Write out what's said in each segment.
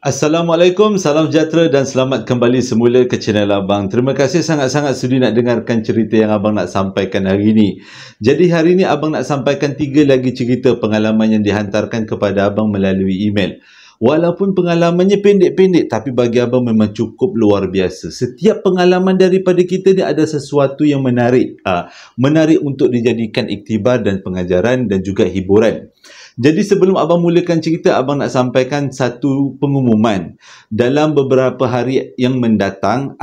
Assalamualaikum, salam sejahtera dan selamat kembali semula ke channel Abang. Terima kasih sangat-sangat sudi nak dengarkan cerita yang Abang nak sampaikan hari ini. Jadi hari ini Abang nak sampaikan 3 lagi cerita pengalaman yang dihantarkan kepada Abang melalui email. Walaupun pengalamannya pendek-pendek, tapi bagi Abang memang cukup luar biasa. Setiap pengalaman daripada kita ni ada sesuatu yang menarik. Menarik untuk dijadikan iktibar dan pengajaran dan juga hiburan. Jadi sebelum Abang mulakan cerita, Abang nak sampaikan satu pengumuman. Dalam beberapa hari yang mendatang,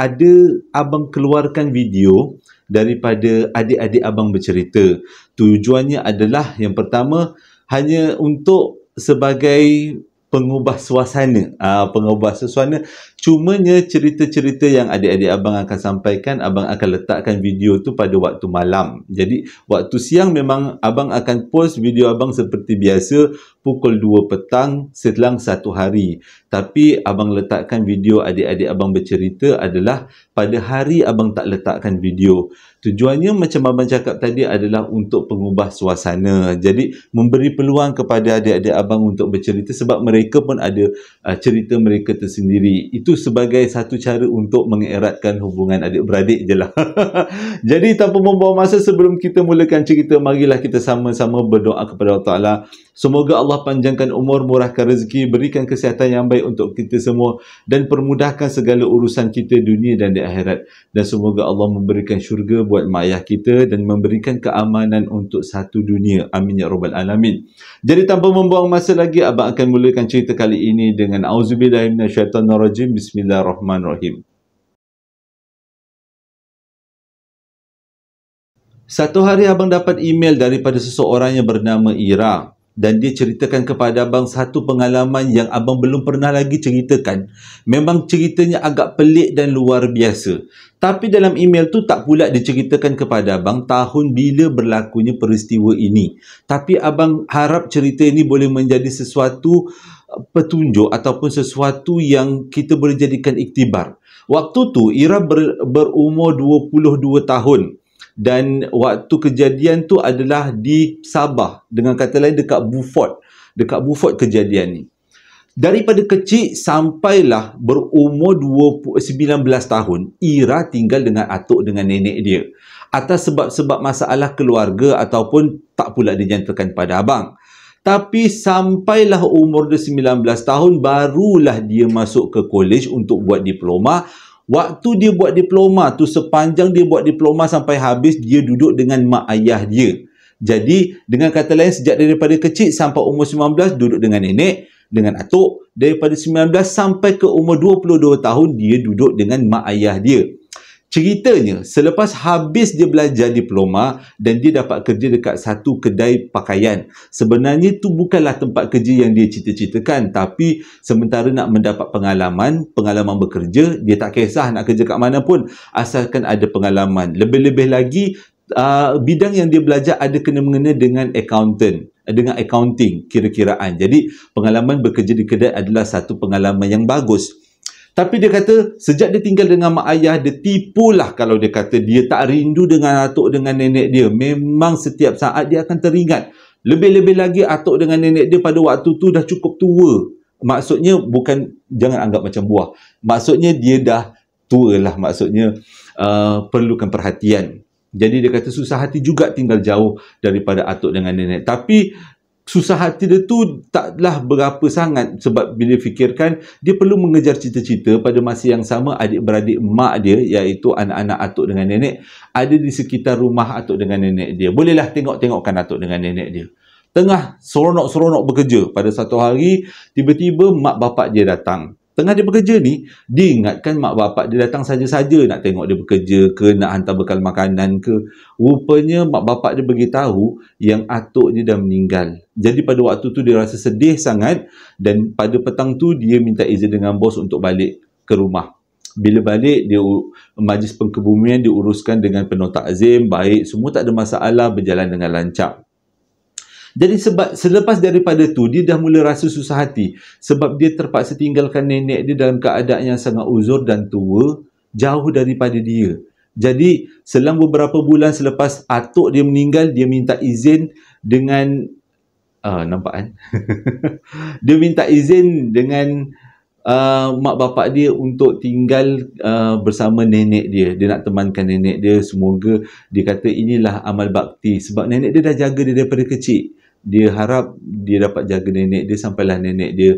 Abang keluarkan video daripada adik-adik Abang bercerita. Tujuannya adalah yang pertama, hanya untuk sebagai pengubah suasana. Pengubah suasana. Cumanya cerita-cerita yang adik-adik Abang akan sampaikan, Abang akan letakkan video tu pada waktu malam. Jadi, waktu siang memang Abang akan post video Abang seperti biasa pukul 2 petang setelah 1 hari. Tapi, Abang letakkan video adik-adik Abang bercerita adalah pada hari Abang tak letakkan video. Tujuannya macam Abang cakap tadi adalah untuk pengubah suasana. Jadi, memberi peluang kepada adik-adik Abang untuk bercerita sebab mereka pun ada cerita mereka tersendiri. Itu sebagai satu cara untuk mengeratkan hubungan adik-beradik je lah. Jadi, tanpa membuang masa sebelum kita mulakan cerita, marilah kita sama-sama berdoa kepada Allah Ta'ala. Semoga Allah panjangkan umur, murahkan rezeki, berikan kesihatan yang baik untuk kita semua dan permudahkan segala urusan kita dunia dan di akhirat. Dan semoga Allah memberikan syurga buat mak ayah kita dan memberikan keamanan untuk satu dunia. Amin ya rabbal alamin. Jadi tanpa membuang masa lagi, Abang akan mulakan cerita kali ini dengan auzubillahi minasyaitonirrajim. Bismillahirrahmanirrahim. Satu hari Abang dapat email daripada seseorang yang bernama Ira. Dan dia ceritakan kepada Abang satu pengalaman yang Abang belum pernah lagi ceritakan. Memang ceritanya agak pelik dan luar biasa. Tapi dalam email tu tak pula diceritakan kepada Abang tahun bila berlakunya peristiwa ini. Tapi Abang harap cerita ini boleh menjadi sesuatu petunjuk ataupun sesuatu yang kita boleh jadikan iktibar. Waktu tu Ira berumur 22 tahun. Dan waktu kejadian tu adalah di Sabah. Dengan kata lain dekat Beaufort. Dekat Beaufort kejadian ni. Daripada kecil sampailah berumur 19 tahun, Ira tinggal dengan atuk dengan nenek dia. Atas sebab-sebab masalah keluarga ataupun tak pula dinyatakan pada Abang. Tapi sampailah umur dia 19 tahun, barulah dia masuk ke kolej untuk buat diploma. Waktu dia buat diploma tu, sepanjang dia buat diploma sampai habis, dia duduk dengan mak ayah dia. Jadi, dengan kata lain, sejak daripada kecil sampai umur 19, duduk dengan nenek, dengan atuk. Daripada 19 sampai ke umur 22 tahun, dia duduk dengan mak ayah dia. Ceritanya, selepas habis dia belajar diploma dan dia dapat kerja dekat satu kedai pakaian. Sebenarnya itu bukanlah tempat kerja yang dia cita-citakan, tapi sementara nak mendapat pengalaman bekerja, dia tak kisah nak kerja kat mana pun, asalkan ada pengalaman. Lebih-lebih lagi, bidang yang dia belajar ada kena-mengena dengan accounting, kira-kiraan. Jadi, pengalaman bekerja di kedai adalah satu pengalaman yang bagus. Tapi dia kata, sejak dia tinggal dengan mak ayah, dia tipulah kalau dia kata dia tak rindu dengan atuk dengan nenek dia. Memang setiap saat dia akan teringat. Lebih-lebih lagi atuk dengan nenek dia pada waktu tu dah cukup tua. Maksudnya bukan, jangan anggap macam buah. Maksudnya dia dah tua lah. Maksudnya perlukan perhatian. Jadi dia kata susah hati juga tinggal jauh daripada atuk dengan nenek. Tapi susah hati dia tu taklah berapa sangat sebab bila fikirkan dia perlu mengejar cita-cita. Pada masa yang sama adik-beradik mak dia iaitu anak-anak atuk dengan nenek ada di sekitar rumah atuk dengan nenek dia. Bolehlah tengok-tengokkan atuk dengan nenek dia. Tengah seronok-seronok bekerja. Pada satu hari tiba-tiba mak bapak dia datang. Tengah dia bekerja ni, dia ingatkan mak bapak dia datang saja-saja nak tengok dia bekerja ke, nak hantar bekal makanan ke. Rupanya mak bapak dia beritahu yang atuk dia dah meninggal. Jadi pada waktu tu dia rasa sedih sangat dan pada petang tu dia minta izin dengan bos untuk balik ke rumah. Bila balik, dia majlis pengkebumian diuruskan dengan penuh takzim, baik, semua tak ada masalah, berjalan dengan lancar. Jadi selepas daripada tu, dia dah mula rasa susah hati. Sebab dia terpaksa tinggalkan nenek dia dalam keadaan yang sangat uzur dan tua, jauh daripada dia. Jadi, selang beberapa bulan selepas atuk dia meninggal, dia minta izin dengan... nampak kan? Dia minta izin dengan mak bapak dia untuk tinggal bersama nenek dia. Dia nak temankan nenek dia. Semoga dia kata inilah amal bakti. Sebab nenek dia dah jaga dia daripada kecil. Dia harap dia dapat jaga nenek dia sampailah nenek dia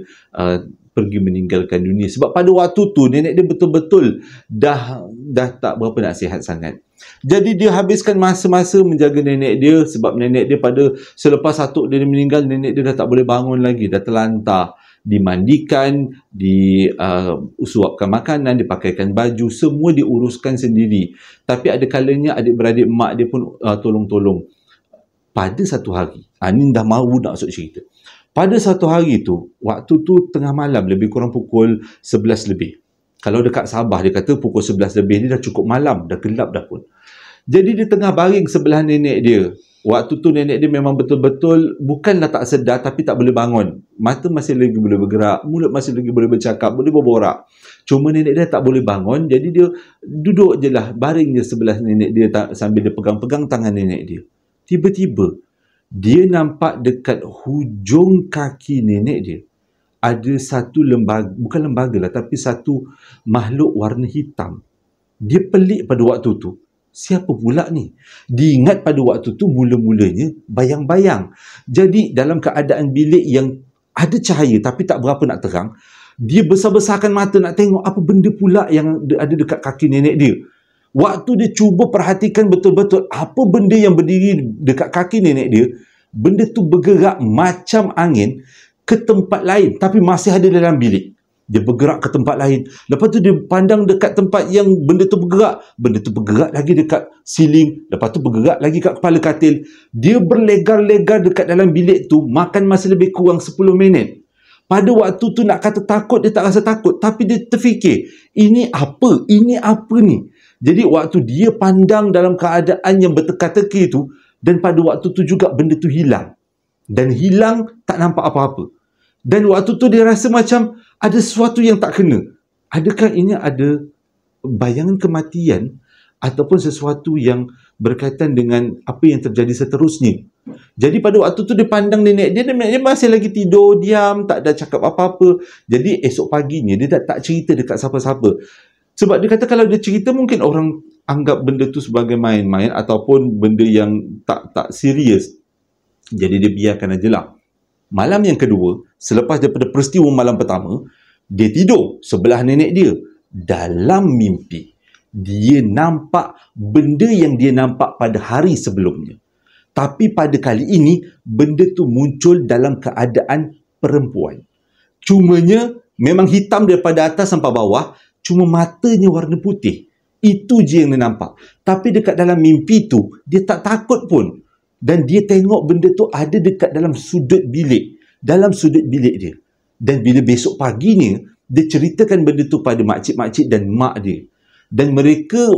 pergi meninggalkan dunia. Sebab pada waktu tu nenek dia betul-betul dah tak berapa nak sihat sangat. Jadi dia habiskan masa-masa menjaga nenek dia sebab nenek dia pada selepas atuk dia meninggal, nenek dia dah tak boleh bangun lagi, dah terlantar. Dimandikan, disuapkan makanan, dipakaikan baju, semua diuruskan sendiri. Tapi ada kalanya adik-beradik mak dia pun tolong-tolong. Pada satu hari, ni dah mahu nak masuk cerita. Pada satu hari tu, waktu tu tengah malam, lebih kurang pukul 11 lebih. Kalau dekat Sabah, dia kata pukul 11 lebih ni dah cukup malam, dah gelap dah pun. Jadi dia tengah baring sebelah nenek dia. Waktu tu nenek dia memang betul-betul bukanlah tak sedar tapi tak boleh bangun. Mata masih lagi boleh bergerak, mulut masih lagi boleh bercakap, boleh berborak. Cuma nenek dia tak boleh bangun, jadi dia duduk je lah, baring je sebelah nenek dia sambil dia pegang-pegang tangan nenek dia. Tiba-tiba, dia nampak dekat hujung kaki nenek dia ada satu lembaga, bukan lembaga lah, tapi satu makhluk warna hitam. Dia pelik pada waktu tu. Siapa pula ni? Diingat pada waktu tu mula-mulanya bayang-bayang. Jadi dalam keadaan bilik yang ada cahaya tapi tak berapa nak terang, dia besar-besarkan mata nak tengok apa benda pula yang ada dekat kaki nenek dia. Waktu dia cuba perhatikan betul-betul apa benda yang berdiri dekat kaki nenek dia, benda tu bergerak macam angin ke tempat lain tapi masih ada dalam bilik. Dia bergerak ke tempat lain. Lepas tu dia pandang dekat tempat yang benda tu bergerak. Benda tu bergerak lagi dekat siling. Lepas tu bergerak lagi kat kepala katil. Dia berlegar-legar dekat dalam bilik tu makan masa lebih kurang 10 minit. Pada waktu tu nak kata takut, dia tak rasa takut. Tapi dia terfikir, ini apa? Ini apa ni? Jadi waktu dia pandang dalam keadaan yang berteka-teki tu, dan pada waktu tu juga benda tu hilang. Dan hilang tak nampak apa-apa. Dan waktu tu dia rasa macam ada sesuatu yang tak kena. Adakah ini ada bayangan kematian ataupun sesuatu yang berkaitan dengan apa yang terjadi seterusnya? Jadi pada waktu tu dia pandang nenek dia masih lagi tidur, diam, tak ada cakap apa-apa. Jadi esok paginya dia tak cerita dekat siapa-siapa. Sebab dia kata kalau dia cerita mungkin orang anggap benda tu sebagai main-main ataupun benda yang tak serius. Jadi dia biarkan ajalah. Malam yang kedua, selepas daripada peristiwa malam pertama, dia tidur sebelah nenek dia. Dalam mimpi, dia nampak benda yang dia nampak pada hari sebelumnya. Tapi pada kali ini, benda tu muncul dalam keadaan perempuan. Cumanya, memang hitam daripada atas sampai bawah, cuma matanya warna putih. Itu je yang dia nampak. Tapi dekat dalam mimpi tu, dia tak takut pun. Dan dia tengok benda tu ada dekat dalam sudut bilik. Dalam sudut bilik dia. Dan bila besok paginya, dia ceritakan benda tu pada makcik-makcik dan mak dia. Dan mereka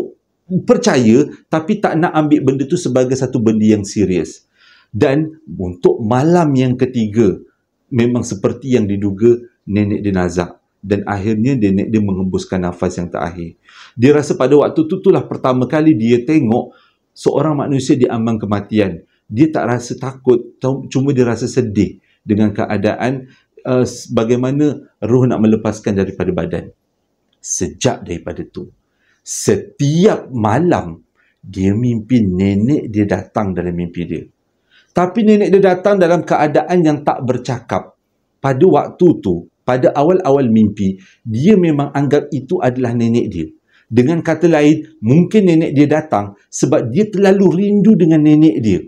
percaya tapi tak nak ambil benda tu sebagai satu benda yang serius. Dan untuk malam yang ketiga, memang seperti yang diduga nenek dia nazak. Dan akhirnya nenek dia menghembuskan nafas yang terakhir. Dia rasa pada waktu tu itulah pertama kali dia tengok seorang manusia diambang kematian. Dia tak rasa takut, cuma dia rasa sedih dengan keadaan bagaimana roh nak melepaskan daripada badan. Sejak daripada tu, setiap malam dia mimpi nenek dia datang dalam mimpi dia. Tapi nenek dia datang dalam keadaan yang tak bercakap. Pada waktu tu, pada awal-awal mimpi, dia memang anggap itu adalah nenek dia. Dengan kata lain, mungkin nenek dia datang sebab dia terlalu rindu dengan nenek dia.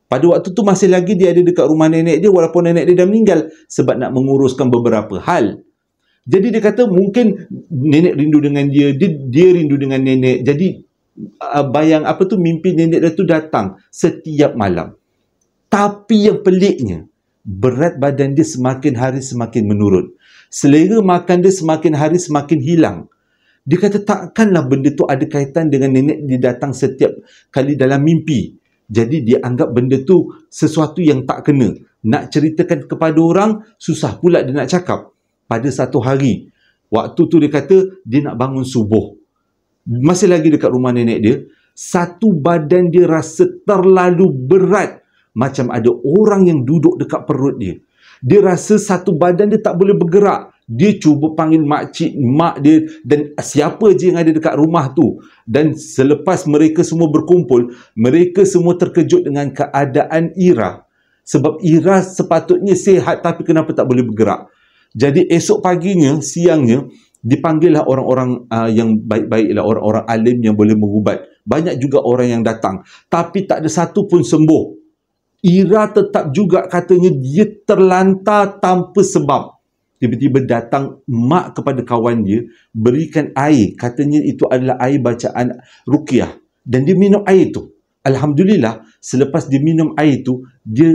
Pada waktu tu masih lagi dia ada dekat rumah nenek dia walaupun nenek dia dah meninggal sebab nak menguruskan beberapa hal. Jadi dia kata mungkin nenek rindu dengan dia rindu dengan nenek. Jadi mimpi nenek dia tu datang setiap malam. Tapi yang peliknya, berat badan dia semakin hari semakin menurun. Selera makan dia semakin hari semakin hilang. Dia kata takkanlah benda tu ada kaitan dengan nenek dia datang setiap kali dalam mimpi. Jadi dia anggap benda tu sesuatu yang tak kena. Nak ceritakan kepada orang, susah pula dia nak cakap. Pada satu hari, waktu tu dia kata dia nak bangun subuh. Masih lagi dekat rumah nenek dia, satu badan dia rasa terlalu berat. Macam ada orang yang duduk dekat perut dia. Dia rasa satu badan dia tak boleh bergerak. Dia cuba panggil makcik, mak dia dan siapa je yang ada dekat rumah tu. Dan selepas mereka semua berkumpul, mereka semua terkejut dengan keadaan Ira. Sebab Ira sepatutnya sihat tapi kenapa tak boleh bergerak. Jadi esok paginya, siangnya, dipanggillah orang-orang yang baik-baiklah, orang-orang alim yang boleh mengubat. Banyak juga orang yang datang. Tapi tak ada satu pun sembuh. Ira tetap juga katanya dia terlantar tanpa sebab. Tiba-tiba datang mak kepada kawan dia, berikan air. Katanya itu adalah air bacaan ruqyah. Dan dia minum air itu. Alhamdulillah, selepas dia minum air itu, dia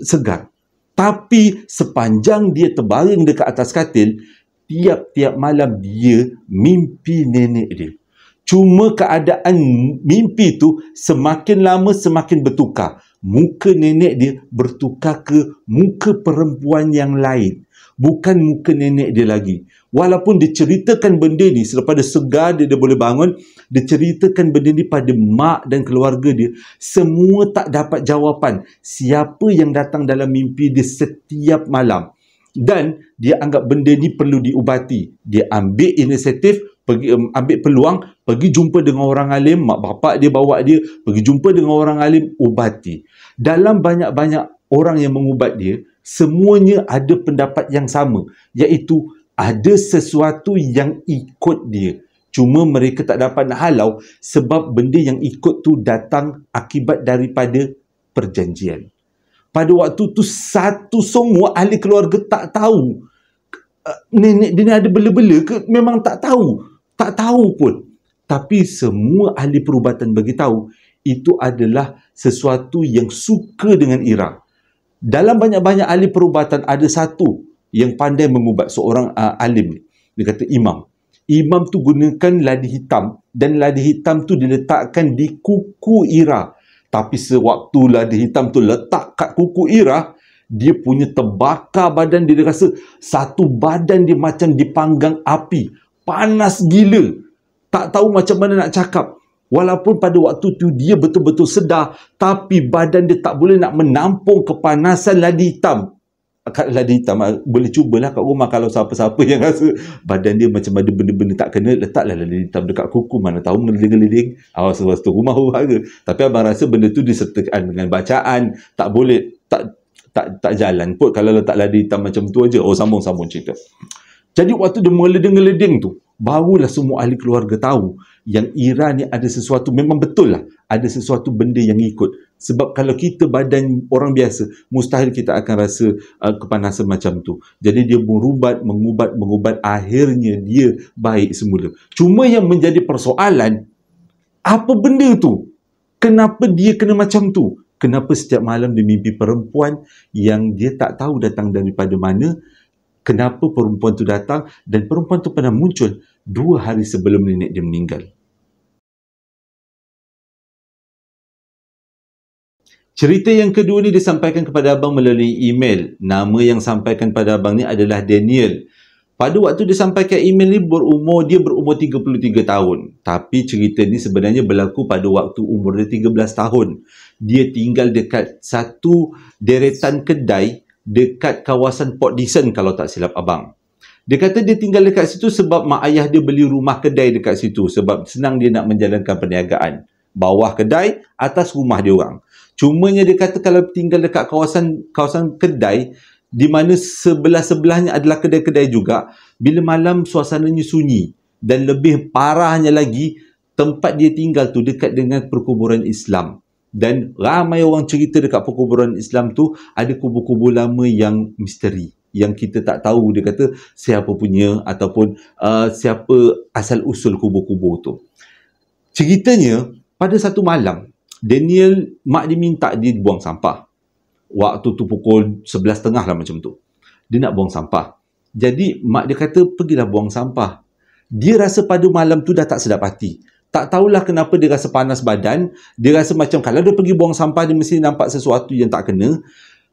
segar. Tapi sepanjang dia terbaring dekat atas katil, tiap-tiap malam dia mimpi nenek dia. Cuma keadaan mimpi tu semakin lama semakin bertukar. Muka nenek dia bertukar ke muka perempuan yang lain. Bukan muka nenek dia lagi. Walaupun dia ceritakan benda ni, selepas dia segar, dia boleh bangun, dia ceritakan benda ni pada mak dan keluarga dia. Semua tak dapat jawapan. Siapa yang datang dalam mimpi dia setiap malam. Dan dia anggap benda ni perlu diubati. Dia ambil inisiatif, pergi ambil peluang, pergi jumpa dengan orang alim, mak bapak dia bawa dia, pergi jumpa dengan orang alim, ubati. Dalam banyak-banyak orang yang mengubat dia, semuanya ada pendapat yang sama, iaitu ada sesuatu yang ikut dia. Cuma mereka tak dapat nak halau sebab benda yang ikut tu datang akibat daripada perjanjian. Pada waktu tu semua ahli keluarga tak tahu nenek dia ni ada bela-bela ke, memang tak tahu. Tak tahu pun. Tapi semua ahli perubatan bagi tahu itu adalah sesuatu yang suka dengan Ira. Dalam banyak-banyak ahli perubatan ada satu yang pandai mengubat, seorang alim. Dia kata imam. Imam tu gunakan ladi hitam dan ladi hitam tu diletakkan di kuku Ira. Tapi sewaktu ladi hitam tu letak kat kuku Ira, dia punya terbakar badan dia. Dia rasa satu badan dia macam dipanggang api. Panas gila. Tak tahu macam mana nak cakap. Walaupun pada waktu tu dia betul-betul sedar, tapi badan dia tak boleh nak menampung kepanasan ladi hitam. Ladi hitam, boleh cubalah kat rumah kalau siapa-siapa yang rasa badan dia macam ada benda-benda tak kena, letaklah ladi hitam dekat kuku, mana tahu ngeleding-ngeleding. Awas tu rumah harga. Tapi abang rasa benda tu disertakan dengan bacaan, tak boleh, tak jalan pun kalau letak ladi hitam macam tu aja. Oh, sambung cerita. Jadi waktu dia meleding-ngeleding tu, barulah semua ahli keluarga tahu yang Ira ni ada sesuatu, memang betul lah, ada sesuatu benda yang ikut. Sebab kalau kita badan orang biasa, mustahil kita akan rasa kepanasan macam tu. Jadi dia mengubat, akhirnya dia baik semula. Cuma yang menjadi persoalan, apa benda tu? Kenapa dia kena macam tu? Kenapa setiap malam dia mimpi perempuan yang dia tak tahu datang daripada mana? Kenapa perempuan tu datang? Dan perempuan tu pernah muncul 2 hari sebelum nenek dia meninggal. Cerita yang kedua ni disampaikan kepada abang melalui email. Nama yang sampaikan pada abang ni adalah Daniel. Pada waktu disampaikan email ni dia berumur 33 tahun. Tapi cerita ni sebenarnya berlaku pada waktu umur dia 13 tahun. Dia tinggal dekat satu deretan kedai dekat kawasan Port Dickson kalau tak silap abang. Dia kata dia tinggal dekat situ sebab mak ayah dia beli rumah kedai dekat situ sebab senang dia nak menjalankan perniagaan. Bawah kedai, atas rumah dia orang. Cumanya dia kata kalau tinggal dekat kawasan kedai di mana sebelah-sebelahnya adalah kedai-kedai juga, bila malam suasananya sunyi dan lebih parahnya lagi tempat dia tinggal tu dekat dengan perkuburan Islam. Dan ramai orang cerita dekat perkuburan Islam tu ada kubur-kubur lama yang misteri, yang kita tak tahu dia kata siapa punya ataupun siapa asal usul kubur-kubur tu. Ceritanya pada satu malam Daniel, mak dia minta dia buang sampah. Waktu tu pukul 11.30 lah macam tu. Dia nak buang sampah. Jadi mak dia kata pergilah buang sampah. Dia rasa pada malam tu dah tak sedap hati. Tak tahulah kenapa dia rasa panas badan. Dia rasa macam kalau dia pergi buang sampah, dia mesti nampak sesuatu yang tak kena.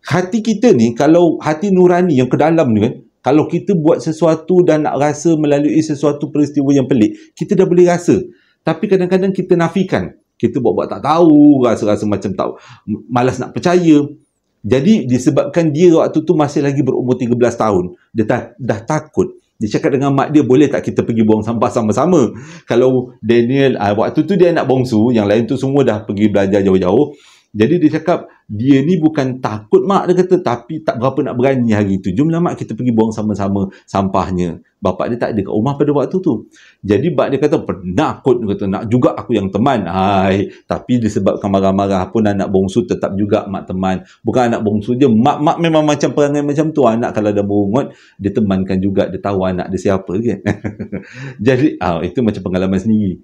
Hati kita ni, kalau hati nurani yang ke dalam ni kan, kalau kita buat sesuatu dan nak rasa melalui sesuatu peristiwa yang pelik, kita dah boleh rasa. Tapi kadang-kadang kita nafikan. Kita buat-buat tak tahu, rasa-rasa macam tak, malas nak percaya. Jadi disebabkan dia waktu tu masih lagi berumur 13 tahun, dia dah takut. Dia cakap dengan mak dia, boleh tak kita pergi buang sampah sama-sama? Kalau Daniel, waktu tu dia anak bongsu, yang lain tu semua dah pergi belajar jauh-jauh. Jadi dia cakap, dia ni bukan takut mak, dia kata, tapi tak berapa nak berani hari tu. Jomlah mak, kita pergi buang sama-sama sampahnya. Bapak dia tak ada kat rumah pada waktu tu. Jadi mak dia kata, penakut, dia kata, nak juga aku yang teman. Tapi disebabkan marah-marah pun anak bongsu tetap juga mak teman. Bukan anak bongsu je, mak memang macam perangai macam tu. Anak kalau dah merungut, dia temankan juga, dia tahu anak dia siapa kan. Jadi itu macam pengalaman sendiri.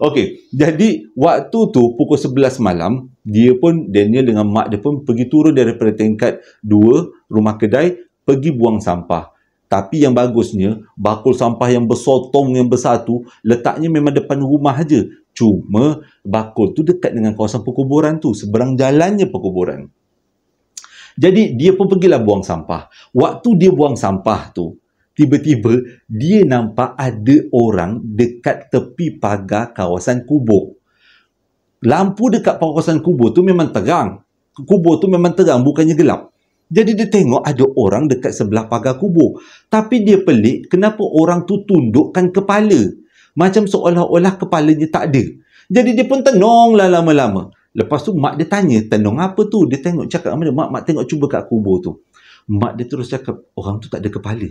Okey, jadi waktu tu pukul 11 malam, Daniel dengan mak dia pun pergi turun daripada tingkat 2 rumah kedai, pergi buang sampah. Tapi yang bagusnya, bakul sampah yang bersotong yang besar tu letaknya memang depan rumah aja. Cuma bakul tu dekat dengan kawasan perkuburan tu, seberang jalannya perkuburan. Jadi dia pun pergilah buang sampah. Waktu dia buang sampah tu, tiba-tiba dia nampak ada orang dekat tepi pagar kawasan kubur. Lampu dekat kawasan kubur tu memang terang. Kubur tu memang terang, bukannya gelap. Jadi dia tengok ada orang dekat sebelah pagar kubur. Tapi dia pelik, kenapa orang tu tundukkan kepala? Macam seolah-olah kepalanya tak ada. Jadi dia pun tenung lah lama-lama. Lepas tu mak dia tanya, tenung apa tu? Dia tengok, cakap sama dia, mak tengok cuba kat kubur tu. Mak dia terus cakap, orang tu tak ada kepala.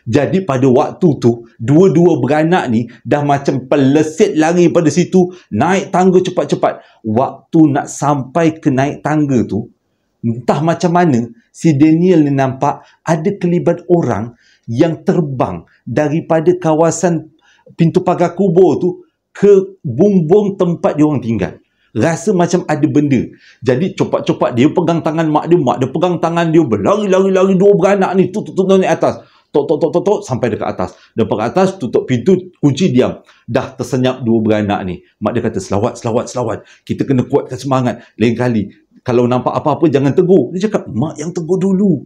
Jadi pada waktu tu, dua-dua beranak ni dah macam pelesit lari pada situ, naik tangga cepat-cepat. Waktu nak sampai ke naik tangga tu, entah macam mana, si Daniel ni nampak ada kelibat orang yang terbang daripada kawasan pintu pagar kubur tu ke bumbung tempat dia orang tinggal. Rasa macam ada benda. Jadi cepat-cepat dia pegang tangan mak dia pegang tangan dia, berlari-lari dua beranak ni, tutup naik atas. Tok, sampai dekat atas. Dekat atas, tutup pintu, kunci, diam. Dah tersenyap dua beranak ni. Mak dia kata, selawat. Kita kena kuatkan semangat. Lain kali, kalau nampak apa-apa, jangan tegur. Dia cakap, mak yang tegur dulu.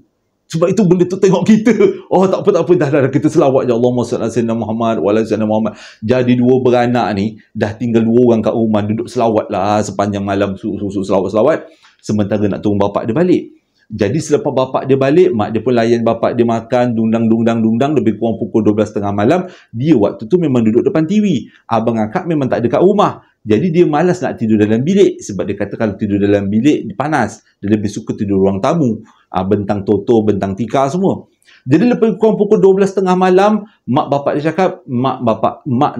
Sebab itu benda tu tengok kita. Oh, tak apa. Dah. Kita selawat je. Allahumma salli ala sayyidina Muhammad wa ala sayyidina Muhammad. Jadi dua beranak ni, dah tinggal dua orang kat rumah. Duduk selawat lah sepanjang malam. Selawat. Sementara nak tunggu bapak dia balik. Jadi selepas bapak dia balik, mak dia pun layan bapak dia makan, dungdang, lebih kurang pukul 12.30 malam. Dia waktu tu memang duduk depan TV. Abang akak memang tak ada kat rumah. Jadi dia malas nak tidur dalam bilik. Sebab dia kata kalau tidur dalam bilik, panas. Dia lebih suka tidur ruang tamu. Bentang toto, bentang tikar semua. Jadi lepas kurang pukul 12.30 malam, mak bapak dia cakap, mak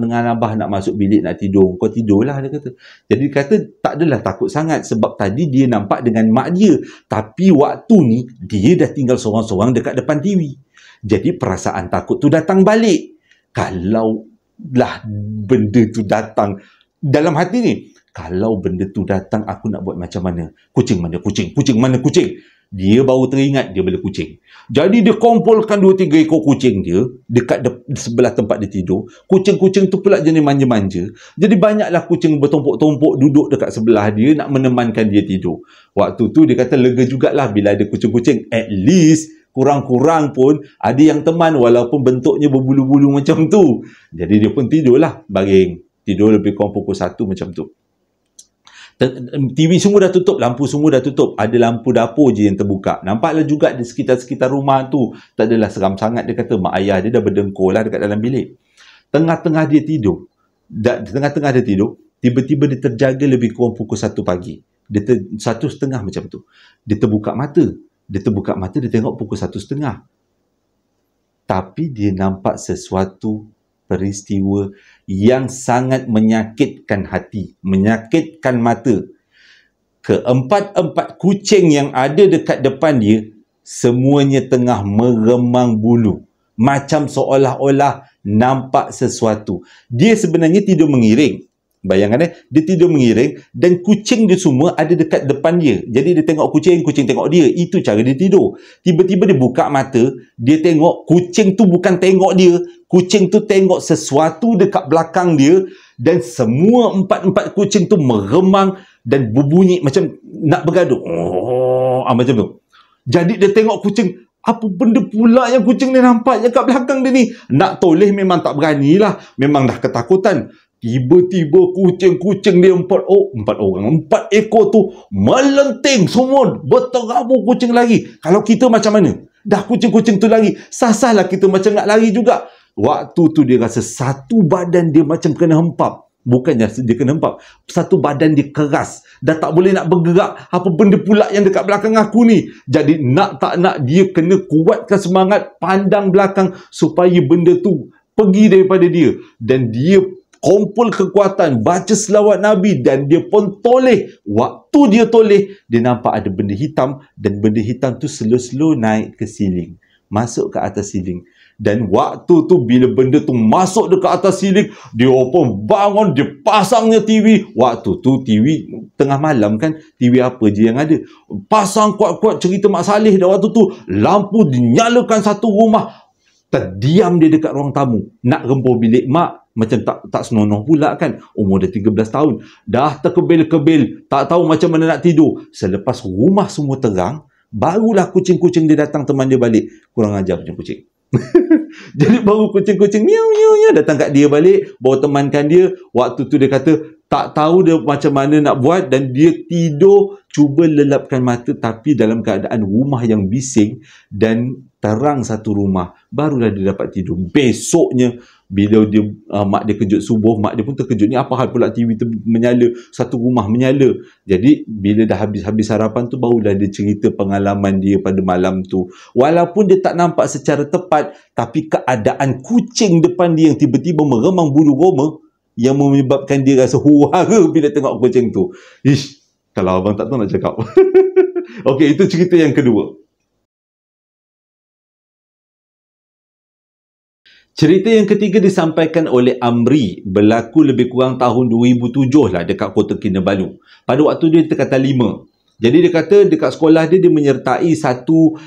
dengan abah nak masuk bilik nak tidur. Kau tidurlah, dia kata. Jadi dia kata tak adalah takut sangat sebab tadi dia nampak dengan mak dia. Tapi waktu ni, dia dah tinggal seorang-seorang dekat depan TV. Jadi perasaan takut tu datang balik. Kalau lah benda tu datang dalam hati ni, kalau benda tu datang, aku nak buat macam mana? Kucing mana kucing? Kucing mana kucing? Dia baru teringat dia bela kucing. Jadi dia kumpulkan 2-3 ekor kucing dia dekat sebelah tempat dia tidur. Kucing-kucing tu pula jenis manja-manja. Jadi banyaklah kucing bertumpuk-tumpuk duduk dekat sebelah dia nak menemankan dia tidur. Waktu tu dia kata lega jugalah bila ada kucing-kucing. At least kurang-kurang pun ada yang teman walaupun bentuknya berbulu-bulu macam tu. Jadi dia pun tidurlah baring. Tidur lebih kurang pukul 1 macam tu. TV semua dah tutup, lampu semua dah tutup. Ada lampu dapur je yang terbuka. Nampaklah juga di sekitar-sekitar rumah tu tak adalah seram sangat. Dia kata mak ayah dia dah berdengkur lah dekat dalam bilik. Tengah-tengah dia tidur, tiba-tiba dia terjaga lebih kurang pukul 1 pagi. Dia 1:30 macam tu. Dia terbuka mata, dia tengok pukul 1:30. Tapi dia nampak sesuatu peristiwa yang sangat menyakitkan hati, menyakitkan mata. Keempat-empat kucing yang ada dekat depan dia, semuanya tengah meremang bulu. Macam seolah-olah nampak sesuatu. Dia sebenarnya tidur mengiring. Bayangkan dia tidur mengiring dan kucing dia semua ada dekat depan dia. Jadi dia tengok kucing, kucing tengok dia. Itu cara dia tidur. Tiba-tiba dia buka mata, dia tengok kucing tu bukan tengok dia. Kucing tu tengok sesuatu dekat belakang dia dan semua empat kucing tu meremang dan berbunyi macam nak bergaduh. Macam tu. Jadi dia tengok kucing, apa benda pula yang kucing ni nampak yang kat belakang dia ni? Nak toleh memang tak beranilah. Memang dah ketakutan. Tiba-tiba kucing-kucing dia empat ekor tu melenting semua, berterabur kucing lari. Kalau kita macam mana? Dah kucing-kucing tu lari, sah-sahlah kita macam nak lari juga. Waktu tu dia rasa satu badan dia macam kena hempap. Bukannya dia kena hempap, satu badan dia keras, dah tak boleh nak bergerak. Apa benda pula yang dekat belakang aku ni? Jadi nak tak nak dia kena kuatkan semangat, pandang belakang supaya benda tu pergi daripada dia. Dan dia kumpul kekuatan, baca selawat Nabi, dan dia pun toleh. Waktu dia toleh, dia nampak ada benda hitam, dan benda hitam tu slow-slow naik ke siling, masuk ke atas siling. Dan waktu tu bila benda tu masuk dekat atas siling, dia pun bangun, dia pasangnya TV. Waktu tu TV tengah malam kan, TV apa je yang ada, pasang kuat-kuat cerita Mak Saleh dah. Waktu tu lampu dinyalakan satu rumah. Terdiam dia dekat ruang tamu, nak rempur bilik mak. Macam tak senonoh pula kan, umur dia 13 tahun, dah terkebil-kebil, tak tahu macam mana nak tidur. Selepas rumah semua terang, barulah kucing-kucing dia datang teman dia balik. Kurang ajar kucing-kucing. Jadi baru kucing-kucing miau datang kat dia balik, bawa temankan dia. Waktu tu dia kata tak tahu dia macam mana nak buat, dan dia tidur cuba lelapkan mata, tapi dalam keadaan rumah yang bising dan terang satu rumah. Barulah dia dapat tidur. Besoknya bila dia mak dia kejut subuh, mak dia pun terkejut, ni apa hal pula TV tu menyala, satu rumah menyala. Jadi bila dah habis sarapan tu, barulah dia cerita pengalaman dia pada malam tu. Walaupun dia tak nampak secara tepat, tapi keadaan kucing depan dia yang tiba-tiba meremang bulu roma, yang menyebabkan dia rasa huru-hara bila tengok kucing tu. Ish, kalau abang tak tahu nak cakap. Okey, itu cerita yang kedua. Cerita yang ketiga disampaikan oleh Amri, berlaku lebih kurang tahun 2007 lah dekat Kota Kinabalu. Pada waktu dia tingkatan 5. Jadi dia kata dekat sekolah dia menyertai satu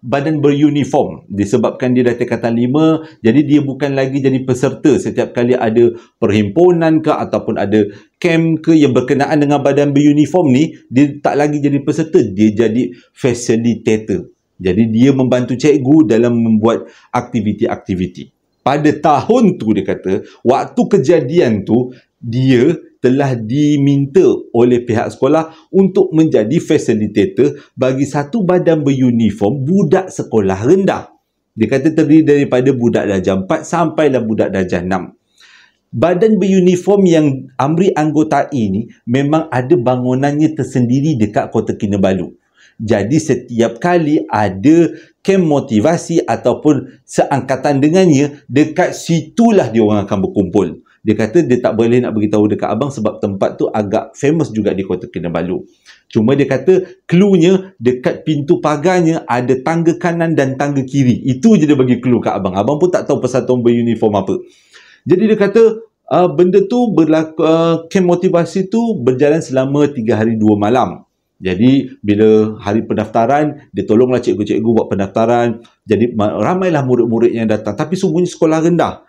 badan beruniform. Disebabkan dia dah tingkatan 5, jadi dia bukan lagi jadi peserta setiap kali ada perhimpunan ke ataupun ada camp ke yang berkenaan dengan badan beruniform ni. Dia tak lagi jadi peserta, dia jadi facilitator. Jadi dia membantu cikgu dalam membuat aktiviti-aktiviti. Pada tahun tu dia kata, waktu kejadian tu, dia telah diminta oleh pihak sekolah untuk menjadi facilitator bagi satu badan beruniform budak sekolah rendah. Dia kata terdiri daripada budak darjah 4 sampailah budak darjah 6. Badan beruniform yang Amri anggotai ni memang ada bangunannya tersendiri dekat Kota Kinabalu. Jadi setiap kali ada kem motivasi ataupun seangkatan dengannya, dekat situlah dia orang akan berkumpul. Dia kata dia tak boleh nak beritahu dekat abang sebab tempat tu agak famous juga di Kota Kinabalu. Cuma dia kata cluenya dekat pintu pagarnya ada tangga kanan dan tangga kiri. Itu je dia bagi clue kat abang. Abang pun tak tahu persatuan beruniform apa. Jadi dia kata benda tu berlaku, kem motivasi tu berjalan selama 3 hari 2 malam. Jadi bila hari pendaftaran, dia tolonglah cikgu-cikgu buat pendaftaran. Jadi ramailah murid-murid yang datang, tapi semuanya sekolah rendah.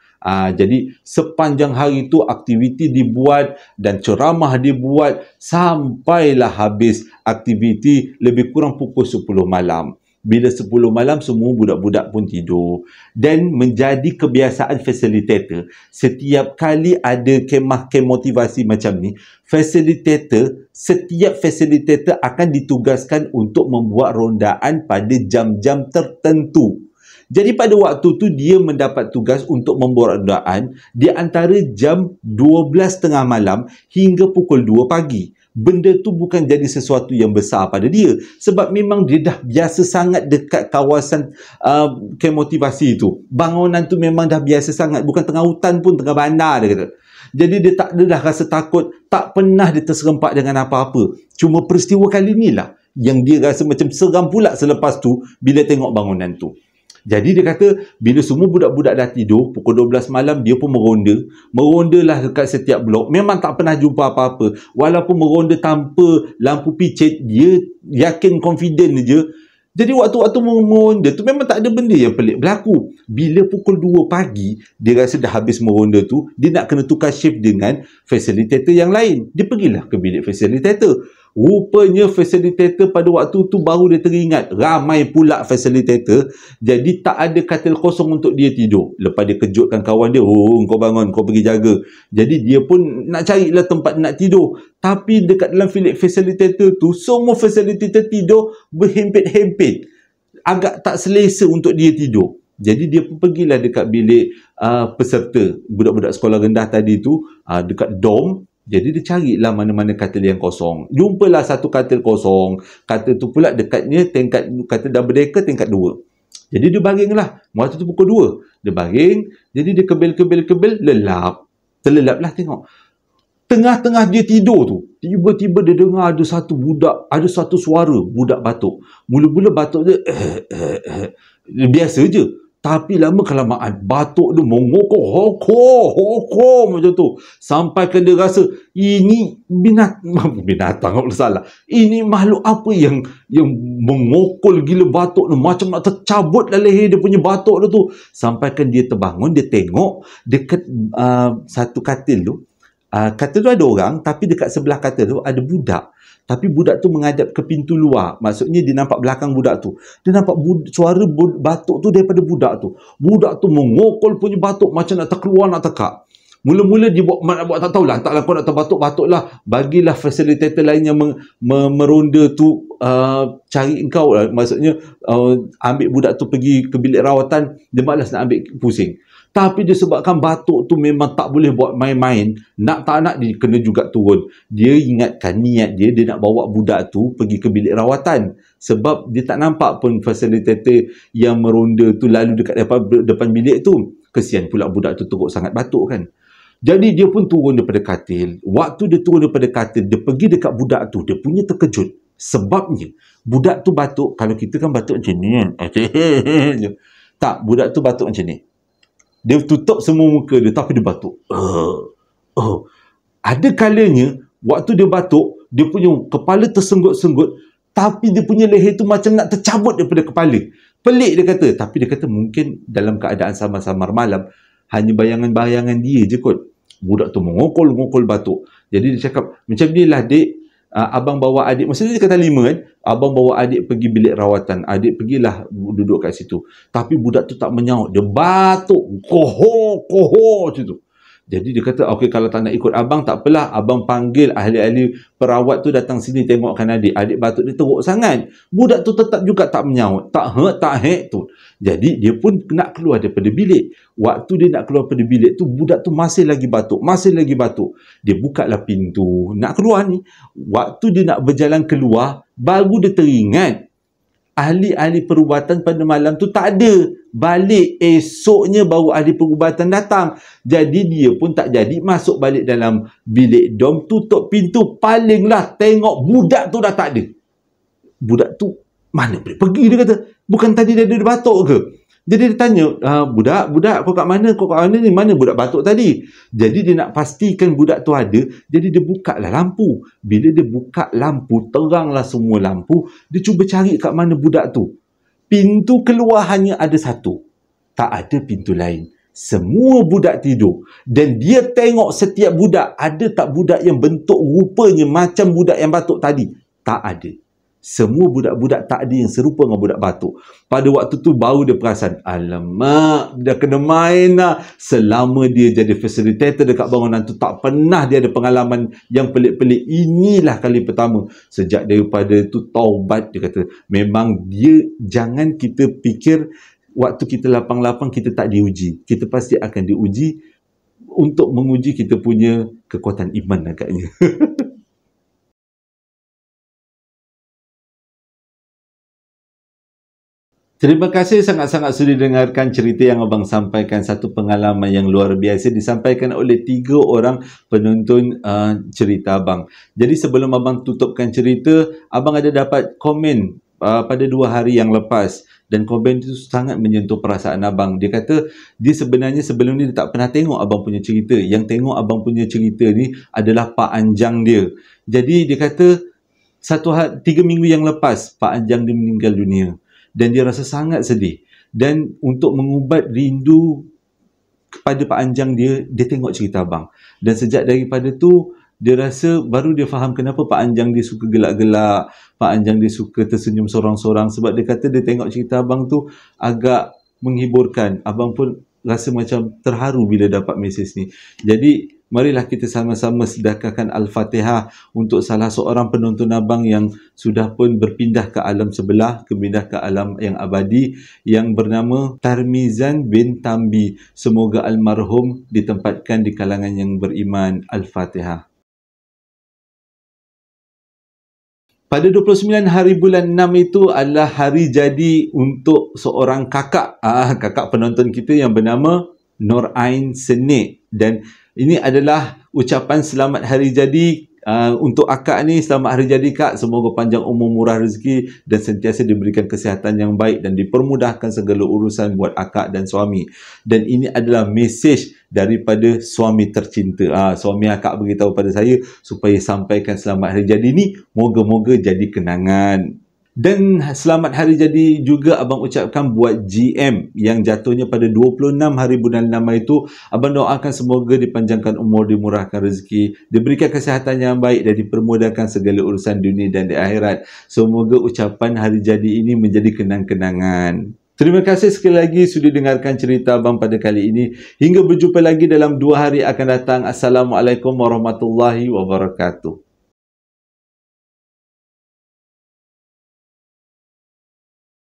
Jadi sepanjang hari itu aktiviti dibuat dan ceramah dibuat sampailah habis aktiviti lebih kurang pukul 10 malam. Bila 10 malam semua budak-budak pun tidur. Dan menjadi kebiasaan facilitator, setiap kali ada kemah-kem motivasi macam ni, setiap facilitator akan ditugaskan untuk membuat rondaan pada jam-jam tertentu. Jadi pada waktu tu dia mendapat tugas untuk membuat rondaan di antara jam 12.30 malam hingga pukul 2 pagi. Benda tu bukan jadi sesuatu yang besar pada dia sebab memang dia dah biasa sangat dekat kawasan kem motivasi tu. Bangunan tu memang dah biasa sangat, bukan tengah hutan pun, tengah bandar dia kata. Jadi dia tak ada dah rasa takut, tak pernah dia terserempak dengan apa-apa. Cuma peristiwa kali inilah yang dia rasa macam seram pula selepas tu bila tengok bangunan tu. Jadi dia kata bila semua budak-budak dah tidur pukul 12 malam, dia pun merondalah dekat setiap blok. Memang tak pernah jumpa apa-apa. Walaupun meronda tanpa lampu picit, dia yakin confident je. Jadi waktu-waktu meronda tu memang tak ada benda yang pelik berlaku. Bila pukul 2 pagi, dia rasa dah habis meronda tu, dia nak kena tukar shift dengan facilitator yang lain. Dia pergilah ke bilik facilitator. Rupanya facilitator pada waktu tu baru dia teringat. Ramai pula facilitator. Jadi tak ada katil kosong untuk dia tidur. Lepas dia kejutkan kawan dia. Oh, kau bangun, kau pergi jaga. Jadi dia pun nak carilah tempat nak tidur. Tapi dekat dalam bilik facilitator tu, semua facilitator tidur berhimpit-himpit. Agak tak selesa untuk dia tidur. Jadi dia pun pergilah dekat bilik peserta. Budak-budak sekolah rendah tadi tu, dekat dorm. Jadi dia carilah mana-mana katil yang kosong. Jumpalah satu katil kosong. Katil tu pula dekatnya katil double decker tingkat 2. Jadi dia baringlah. Waktu tu pukul 2. Dia baring. Jadi dia kebel-kebel-kebel. Lelap. Terlelaplah tengok. Tengah-tengah dia tidur tu, tiba-tiba dia dengar ada satu suara budak batuk. Mula-mula batuk dia biasa je. Tapi lama-kelamaan batuk dia mengokok, hoko macam tu. Sampai kan dia rasa ini binatang apa salah. Ini makhluk apa yang mengokol gila batuk tu, macam nak tercabut lah leher dia punya batuk tu. Sampai kan dia terbangun, dia tengok dekat satu katil tu. Katil tu ada orang, tapi dekat sebelah katil tu ada budak. Tapi budak tu menghadap ke pintu luar. Maksudnya dia nampak belakang budak tu. Dia nampak suara batuk tu daripada budak tu. Budak tu mengokol punya batuk macam nak terkeluar, nak tekak. Mula-mula dia buat tak tahulah. Taklah kau nak terbatuk-batuklah. Bagilah facilitator lain yang meronda tu cari engkau lah. Maksudnya ambil budak tu pergi ke bilik rawatan. Dia malas nak ambil pusing. Tapi disebabkan batuk tu memang tak boleh buat main-main. Nak tak nak dia kena juga turun. Dia ingatkan niat dia nak bawa budak tu pergi ke bilik rawatan. Sebab dia tak nampak pun facilitator yang meronda tu lalu dekat depan bilik tu. Kesian pula budak tu teruk sangat batuk kan. Jadi dia pun turun daripada katil. Waktu dia turun daripada katil, dia pergi dekat budak tu. Dia punya terkejut. Sebabnya budak tu batuk. Kalau kita kan batuk macam ni kan. Tak, budak tu batuk macam ni. Dia tutup semua muka dia, tapi dia batuk. Ada kalanya, waktu dia batuk, dia punya kepala tersenggut-senggut, tapi dia punya leher tu macam nak tercabut daripada kepala. Pelik dia kata. Tapi dia kata mungkin dalam keadaan samar-samar malam, hanya bayangan-bayangan dia je kot. Budak tu mengokol batuk. Jadi dia cakap, macam ni lah dek, abang bawa adik, maksudnya dia kata 5 kan, abang bawa adik pergi bilik rawatan, adik pergilah duduk kat situ. Tapi budak tu tak menyaut, dia batuk koho macam tu. Jadi dia kata, okey, kalau tak nak ikut abang, tak apalah, abang panggil ahli-ahli perawat tu datang sini tengokkan adik. Adik batuk dia teruk sangat. Budak tu tetap juga tak menyaut, tak hek tu. Jadi dia pun nak keluar daripada bilik. Waktu dia nak keluar daripada bilik tu, budak tu masih lagi batuk. Dia bukalah pintu nak keluar ni. Waktu dia nak berjalan keluar, baru dia teringat ahli-ahli perubatan pada malam tu tak ada. Balik esoknya baru ahli perubatan datang. Jadi dia pun tak jadi masuk balik dalam bilik dom, tutup pintu. Palinglah tengok budak tu dah tak ada. Budak tu mana boleh pergi, dia kata. Bukan tadi dia ada batuk ke? Jadi dia tanya, budak kau kat mana? Kau kat mana ni? Mana budak batuk tadi? Jadi dia nak pastikan budak tu ada. Jadi dia buka lah lampu. Bila dia buka lampu, teranglah semua lampu. Dia cuba cari kat mana budak tu. Pintu keluar hanya ada satu. Tak ada pintu lain. Semua budak tidur. Dan dia tengok setiap budak. Ada tak budak yang bentuk rupanya macam budak yang batuk tadi? Tak ada. Semua budak-budak tak ada yang serupa dengan budak batuk. Pada waktu tu baru dia perasan, alamak, dia kena main lah. Selama dia jadi facilitator dekat bangunan tu, tak pernah dia ada pengalaman yang pelik-pelik. Inilah kali pertama. Sejak daripada tu taubat, dia kata, memang dia, jangan kita fikir waktu kita lapang-lapang kita tak diuji. Kita pasti akan diuji untuk menguji kita punya kekuatan iman agaknya. Terima kasih sangat-sangat sudah dengarkan cerita yang abang sampaikan. Satu pengalaman yang luar biasa disampaikan oleh 3 orang penonton cerita abang. Jadi sebelum abang tutupkan cerita, abang ada dapat komen pada 2 hari yang lepas. Dan komen itu sangat menyentuh perasaan abang. Dia kata, dia sebenarnya sebelum ni dia tak pernah tengok abang punya cerita. Yang tengok abang punya cerita ni adalah Pak Anjang dia. Jadi dia kata, 3 minggu yang lepas, Pak Anjang dia meninggal dunia. Dan dia rasa sangat sedih. Dan untuk mengubat rindu kepada Pak Anjang dia tengok cerita abang. Dan sejak daripada tu, dia rasa baru dia faham kenapa Pak Anjang dia suka gelak-gelak, Pak Anjang dia suka tersenyum sorang-sorang, sebab dia kata dia tengok cerita abang tu agak menghiburkan. Abang pun rasa macam terharu bila dapat mesej ni. Jadi marilah kita sama-sama sedekahkan Al-Fatihah untuk salah seorang penonton abang yang sudah pun berpindah ke alam sebelah, berpindah ke alam yang abadi, yang bernama Tarmizan bin Tambi. Semoga almarhum ditempatkan di kalangan yang beriman. Al-Fatihah. Pada 29 hari bulan 6 itu adalah hari jadi untuk seorang kakak, kakak penonton kita yang bernama Nur Ain Senik. Dan ini adalah ucapan selamat hari jadi untuk akak ni. Selamat hari jadi kak, semoga panjang umur, murah rezeki dan sentiasa diberikan kesihatan yang baik dan dipermudahkan segala urusan buat akak dan suami. Dan ini adalah mesej daripada suami tercinta. Suami akak beritahu pada saya supaya sampaikan selamat hari jadi ni, moga-moga jadi kenangan. Dan selamat hari jadi juga abang ucapkan buat GM yang jatuhnya pada 26 hari bulan 6 itu. Abang doakan semoga dipanjangkan umur, dimurahkan rezeki, diberikan kesihatan yang baik dan dipermudahkan segala urusan dunia dan di akhirat. Semoga ucapan hari jadi ini menjadi kenang-kenangan. Terima kasih sekali lagi sudah dengarkan cerita abang pada kali ini. Hingga berjumpa lagi dalam 2 hari akan datang. Assalamualaikum warahmatullahi wabarakatuh.